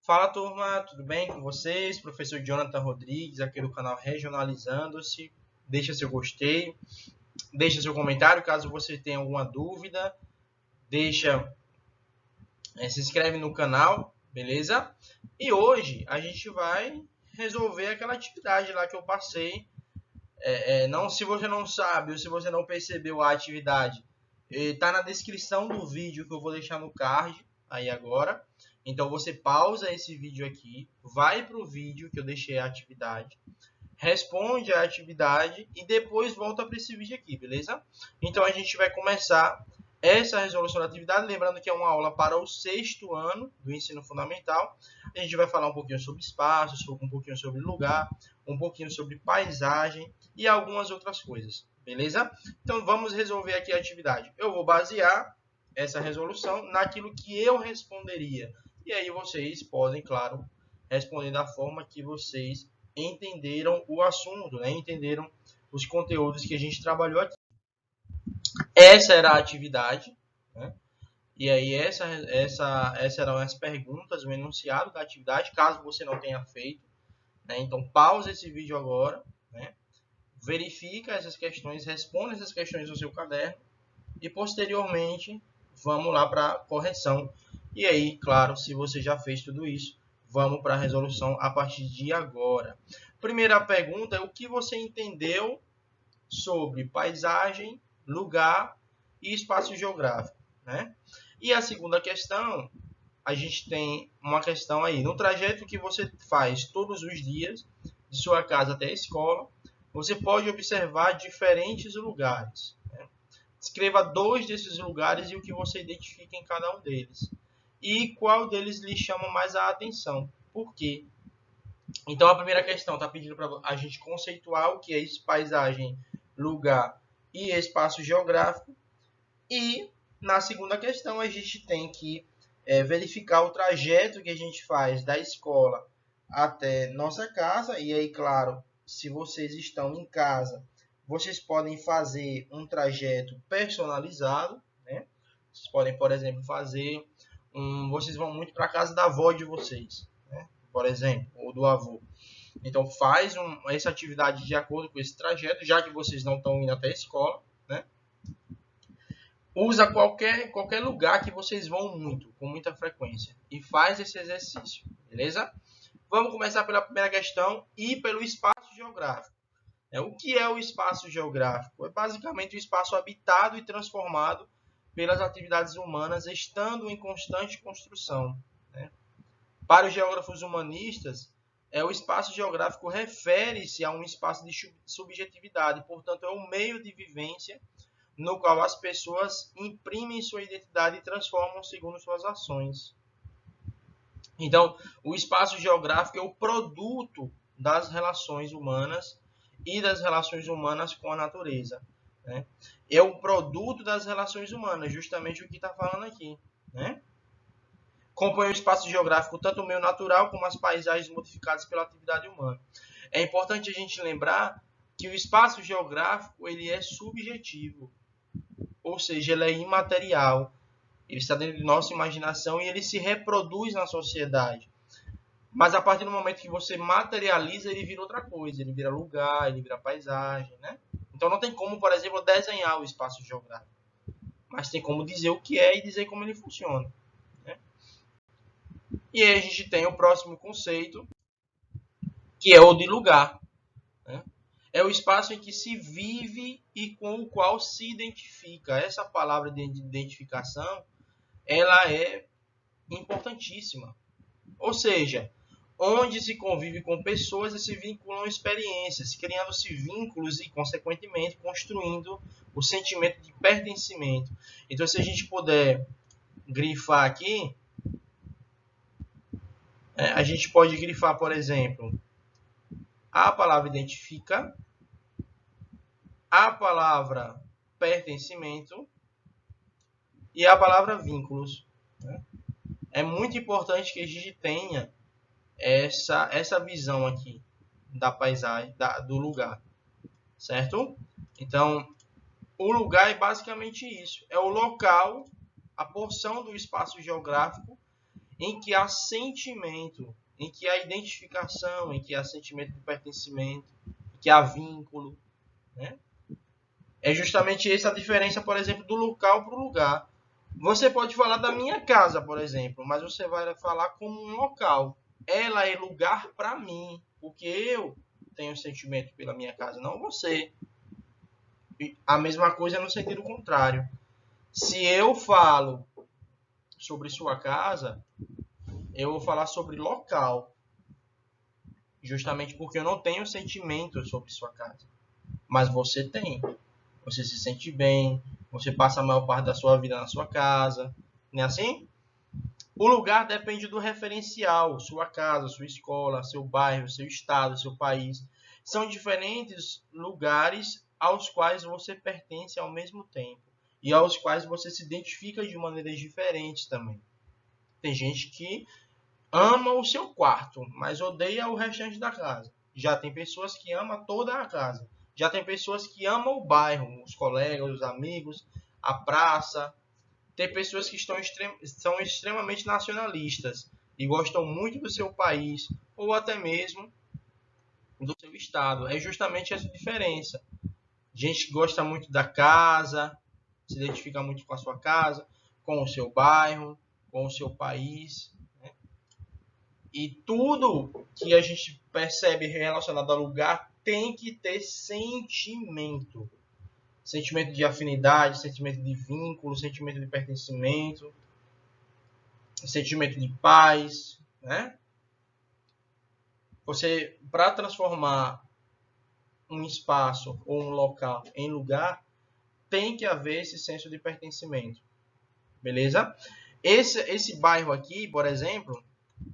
Fala turma, tudo bem com vocês? Professor Jonathan Rodrigues, aqui do canal Regionalizando-se. Deixa seu gostei, deixa seu comentário caso você tenha alguma dúvida. Se inscreve no canal, beleza? E hoje a gente vai resolver aquela atividade lá que eu passei. Não, se você não sabe ou se você não percebeu a atividade, está na descrição do vídeo que eu vou deixar no card aí agora. Então você pausa esse vídeo aqui, vai para o vídeo que eu deixei a atividade, responde a atividade e depois volta para esse vídeo aqui, beleza? Então a gente vai começar essa resolução da atividade, lembrando que é uma aula para o 6º ano do ensino fundamental. A gente vai falar um pouquinho sobre espaço, um pouquinho sobre lugar, um pouquinho sobre paisagem e algumas outras coisas, beleza? Então vamos resolver aqui a atividade. Eu vou basear essa resolução naquilo que eu responderia. E aí vocês podem, claro, responder da forma que vocês entenderam o assunto, né? Entenderam os conteúdos que a gente trabalhou aqui. Essa era a atividade, né? E aí essas eram as perguntas, o enunciado da atividade, caso você não tenha feito, né? Então pausa esse vídeo agora, né? Verifica essas questões, responde essas questões no seu caderno e posteriormente vamos lá para a correção. E aí, claro, se você já fez tudo isso, vamos para a resolução a partir de agora. Primeira pergunta é o que você entendeu sobre paisagem, lugar e espaço geográfico, né? E a segunda questão, a gente tem uma questão aí, no trajeto que você faz todos os dias, de sua casa até a escola, você pode observar diferentes lugares, né? Escreva 2 desses lugares e o que você identifica em cada um deles. E qual deles lhe chama mais a atenção. Por quê? Então, a primeira questão está pedindo para a gente conceituar o que é paisagem, lugar e espaço geográfico. E, na segunda questão, a gente tem que verificar o trajeto que a gente faz da escola até nossa casa. E aí, claro, se vocês estão em casa, vocês podem fazer um trajeto personalizado, né? Vocês podem, por exemplo, fazer vocês vão muito para a casa da avó de vocês, né? Por exemplo, ou do avô. Então faz essa atividade de acordo com esse trajeto, já que vocês não estão indo até a escola, né? Usa qualquer lugar que vocês vão muito, com muita frequência, e faz esse exercício, beleza? Vamos começar pela primeira questão e pelo espaço geográfico. O que é o espaço geográfico? É basicamente o espaço habitado e transformado pelas atividades humanas, estando em constante construção, né? Para os geógrafos humanistas, o espaço geográfico refere-se a um espaço de subjetividade, portanto, é um meio de vivência no qual as pessoas imprimem sua identidade e transformam segundo suas ações. Então, o espaço geográfico é o produto das relações humanas e das relações humanas com a natureza, né? É o produto das relações humanas, justamente o que está falando aqui, né? Compõe o espaço geográfico tanto o meio natural como as paisagens modificadas pela atividade humana. É importante a gente lembrar que o espaço geográfico ele é subjetivo, ou seja, ele é imaterial. Ele está dentro de nossa imaginação e ele se reproduz na sociedade. Mas a partir do momento que você materializa, ele vira outra coisa. Ele vira lugar, ele vira paisagem, né? Então não tem como, por exemplo, desenhar o espaço geográfico. Mas tem como dizer o que é e dizer como ele funciona, né? E aí a gente tem o próximo conceito, que é o de lugar, né? É o espaço em que se vive e com o qual se identifica. Essa palavra de identificação, ela é importantíssima. Ou seja, onde se convive com pessoas e se vinculam experiências, criando-se vínculos e, consequentemente, construindo o sentimento de pertencimento. Então, se a gente puder grifar aqui, a gente pode grifar, por exemplo, a palavra identifica, a palavra pertencimento e a palavra vínculos, né? É muito importante que a gente tenha essa visão aqui da paisagem, do lugar, certo? Então, o lugar é basicamente isso. É o local, a porção do espaço geográfico em que há sentimento, em que há identificação, em que há sentimento de pertencimento, em que há vínculo, né? É justamente essa a diferença, por exemplo, do local para o lugar. Você pode falar da minha casa, por exemplo, mas você vai falar como um local. Ela é lugar para mim, porque eu tenho sentimento pela minha casa, não você. E a mesma coisa no sentido contrário. Se eu falo sobre sua casa, eu vou falar sobre local, justamente porque eu não tenho sentimento sobre sua casa. Mas você tem. Você se sente bem, você passa a maior parte da sua vida na sua casa, não é assim? O lugar depende do referencial, sua casa, sua escola, seu bairro, seu estado, seu país. São diferentes lugares aos quais você pertence ao mesmo tempo e aos quais você se identifica de maneiras diferentes também. Tem gente que ama o seu quarto, mas odeia o restante da casa. Já tem pessoas que amam toda a casa. Já tem pessoas que amam o bairro, os colegas, os amigos, a praça. Tem pessoas que são extremamente nacionalistas e gostam muito do seu país ou até mesmo do seu estado. É justamente essa diferença. Gente que gosta muito da casa, se identifica muito com a sua casa, com o seu bairro, com o seu país. E tudo que a gente percebe relacionado ao lugar tem que ter sentimento. Sentimento de afinidade, sentimento de vínculo, sentimento de pertencimento, sentimento de paz, né? Você, para transformar um espaço ou um local em lugar, tem que haver esse senso de pertencimento. Beleza? Esse bairro aqui, por exemplo,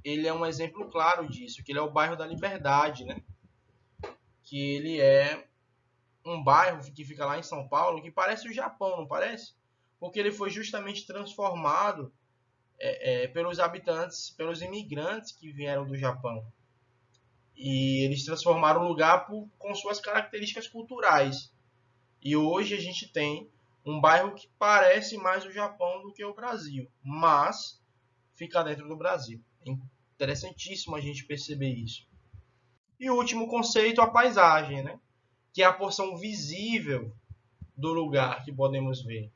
ele é um exemplo claro disso, que ele é o bairro da Liberdade, né? Que ele é um bairro que fica lá em São Paulo, que parece o Japão, não parece? Porque ele foi justamente transformado pelos habitantes, pelos imigrantes que vieram do Japão. E eles transformaram o lugar com suas características culturais. E hoje a gente tem um bairro que parece mais o Japão do que o Brasil, mas fica dentro do Brasil. É interessantíssimo a gente perceber isso. E o último conceito, a paisagem, né? Que é a porção visível do lugar que podemos ver.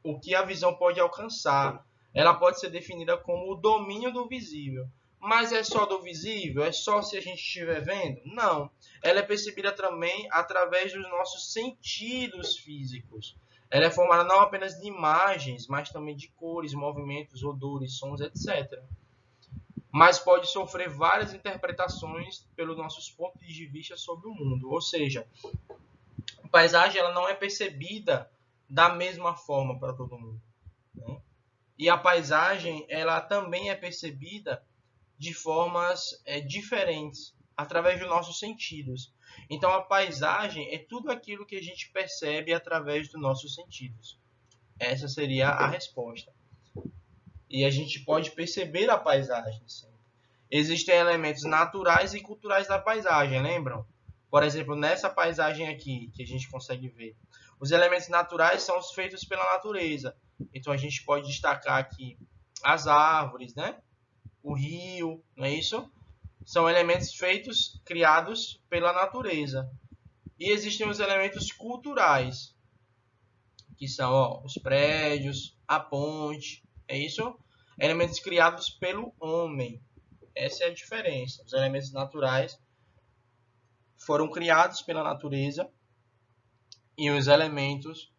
O que a visão pode alcançar. Ela pode ser definida como o domínio do visível. Mas é só do visível? É só se a gente estiver vendo? Não. Ela é percebida também através dos nossos sentidos físicos. Ela é formada não apenas de imagens, mas também de cores, movimentos, odores, sons, etc. Mas pode sofrer várias interpretações pelos nossos pontos de vista sobre o mundo. Ou seja, a paisagem ela não é percebida da mesma forma para todo mundo, né? E a paisagem ela também é percebida de formas diferentes, através dos nossos sentidos. Então a paisagem é tudo aquilo que a gente percebe através dos nossos sentidos. Essa seria a resposta. E a gente pode perceber a paisagem sempre. Existem elementos naturais e culturais da paisagem, lembram? Por exemplo, nessa paisagem aqui, que a gente consegue ver. Os elementos naturais são os feitos pela natureza. Então a gente pode destacar aqui as árvores, né? O rio, não é isso? São elementos feitos, criados pela natureza. E existem os elementos culturais, que são os prédios, a ponte, é isso? Elementos criados pelo homem. Essa é a diferença. Os elementos naturais foram criados pela natureza e os elementos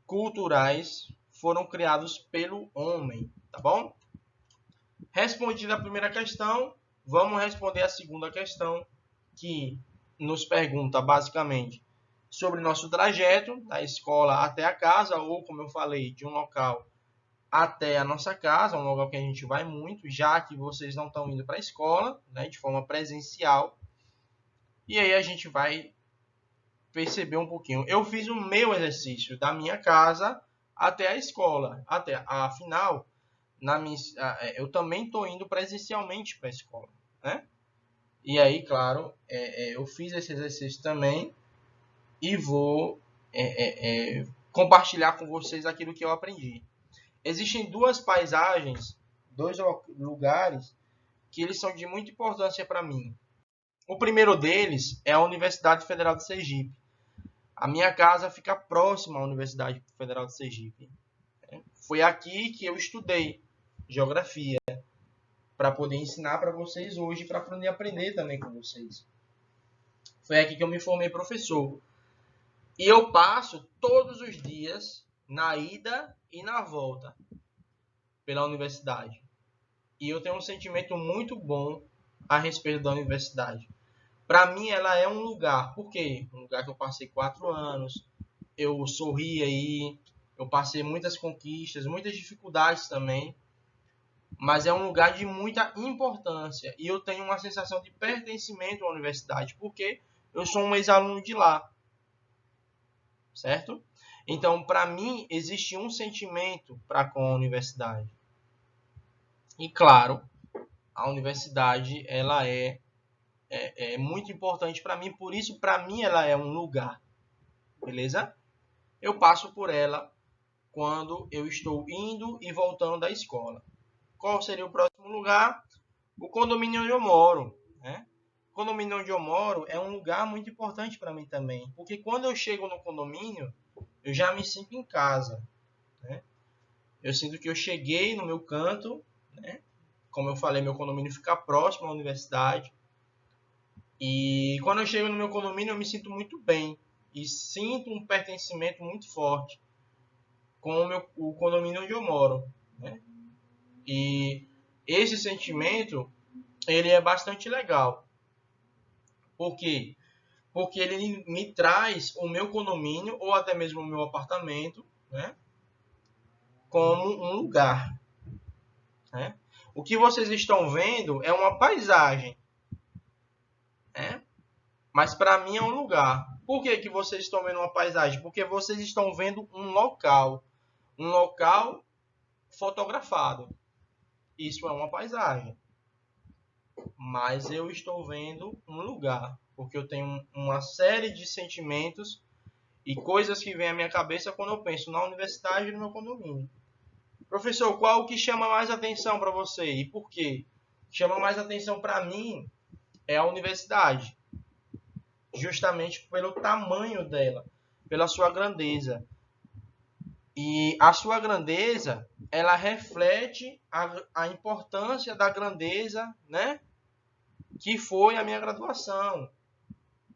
culturais foram criados pelo homem, tá bom? Respondida a primeira questão, vamos responder a segunda questão, que nos pergunta basicamente sobre nosso trajeto da escola até a casa, ou como eu falei, de um local até a nossa casa, um local que a gente vai muito, já que vocês não estão indo para a escola, né, de forma presencial. E aí a gente vai perceber um pouquinho. Eu fiz o meu exercício da minha casa até a escola, até afinal, eu também estou indo presencialmente para a escola, né? E aí, claro, eu fiz esse exercício também e vou compartilhar com vocês aquilo que eu aprendi. Existem duas paisagens dois lugares que eles são de muita importância para mim. O primeiro deles é a Universidade Federal de Sergipe. A minha casa fica próxima à Universidade Federal de Sergipe. Foi aqui que eu estudei geografia, para poder ensinar para vocês hoje, para poder aprender também com vocês. Foi aqui que eu me formei professor. E eu passo todos os dias, na ida e na volta, pela universidade. E eu tenho um sentimento muito bom a respeito da universidade. Para mim, ela é um lugar. Por quê? Um lugar que eu passei 4 anos, eu sorri aí, eu passei muitas conquistas, muitas dificuldades também, mas é um lugar de muita importância. E eu tenho uma sensação de pertencimento à universidade, porque eu sou um ex-aluno de lá. Certo? Então, para mim, existe um sentimento para com a universidade. E, claro, a universidade ela é muito importante para mim, por isso, para mim, ela é um lugar. Beleza? Eu passo por ela quando eu estou indo e voltando da escola. Qual seria o próximo lugar? O condomínio onde eu moro. Né? O condomínio onde eu moro é um lugar muito importante para mim também, porque quando eu chego no condomínio, eu já me sinto em casa. Né? Eu sinto que eu cheguei no meu canto. Né? Como eu falei, meu condomínio fica próximo à universidade. E quando eu chego no meu condomínio, eu me sinto muito bem. E sinto um pertencimento muito forte com o condomínio onde eu moro. Né? E esse sentimento, ele é bastante legal. Por quê? Porque ele me traz o meu condomínio, ou até mesmo o meu apartamento, né? Como um lugar. Né? O que vocês estão vendo é uma paisagem. Né? Mas para mim é um lugar. Por que vocês estão vendo uma paisagem? Porque vocês estão vendo um local fotografado. Isso é uma paisagem. Mas eu estou vendo um lugar, porque eu tenho uma série de sentimentos e coisas que vêm à minha cabeça quando eu penso na universidade e no meu condomínio. Professor, qual o que chama mais atenção para você e por quê? Chama mais atenção para mim é a universidade. Justamente pelo tamanho dela, pela sua grandeza. E a sua grandeza, ela reflete a importância da grandeza, né? Que foi a minha graduação,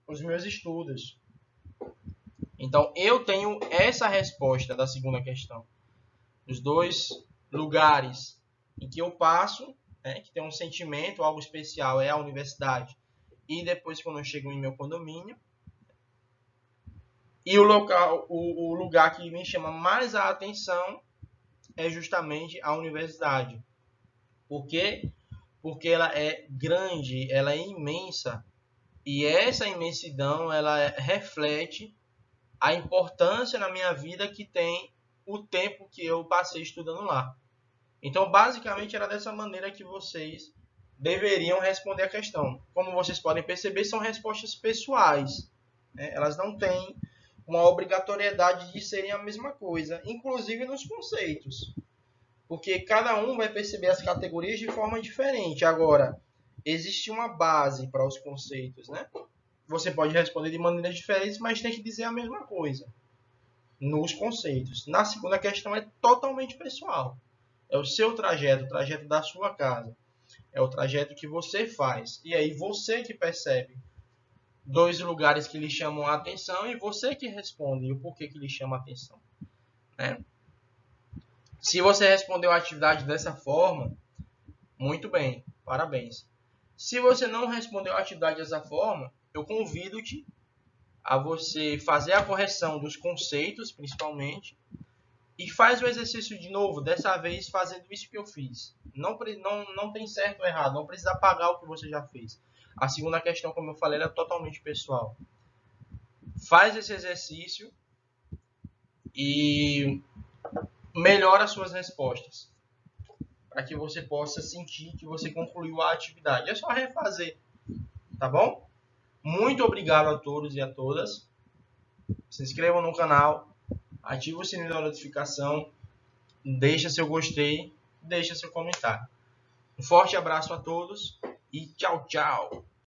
os meus estudos. Então, eu tenho essa resposta da segunda questão. Os dois lugares em que eu passo, né, que tem um sentimento, algo especial, é a universidade. E depois, quando eu chego em meu condomínio. E o lugar que me chama mais a atenção é justamente a universidade. Por quê? Porque ela é grande, ela é imensa. E essa imensidão, ela reflete a importância na minha vida que tem o tempo que eu passei estudando lá. Então, basicamente, era dessa maneira que vocês deveriam responder a questão. Como vocês podem perceber, são respostas pessoais. Né? Elas não têm uma obrigatoriedade de serem a mesma coisa, inclusive nos conceitos. Porque cada um vai perceber as categorias de forma diferente. Agora, existe uma base para os conceitos, né? Você pode responder de maneiras diferentes, mas tem que dizer a mesma coisa nos conceitos. Na segunda questão é totalmente pessoal. É o seu trajeto, o trajeto da sua casa. É o trajeto que você faz. E aí você que percebe dois lugares que lhe chamam a atenção e você que responde o porquê que lhe chama a atenção. Né? Se você respondeu a atividade dessa forma, muito bem, parabéns. Se você não respondeu a atividade dessa forma, eu convido-te a você fazer a correção dos conceitos, principalmente, e faz o exercício de novo, dessa vez fazendo isso que eu fiz. Não tem certo ou errado, não precisa apagar o que você já fez. A segunda questão, como eu falei, é totalmente pessoal. Faz esse exercício e melhora as suas respostas, para que você possa sentir que você concluiu a atividade. É só refazer, tá bom? Muito obrigado a todos e a todas. Se inscrevam no canal, ative o sininho da notificação, deixa seu gostei deixa seu comentário. Um forte abraço a todos e tchau, tchau!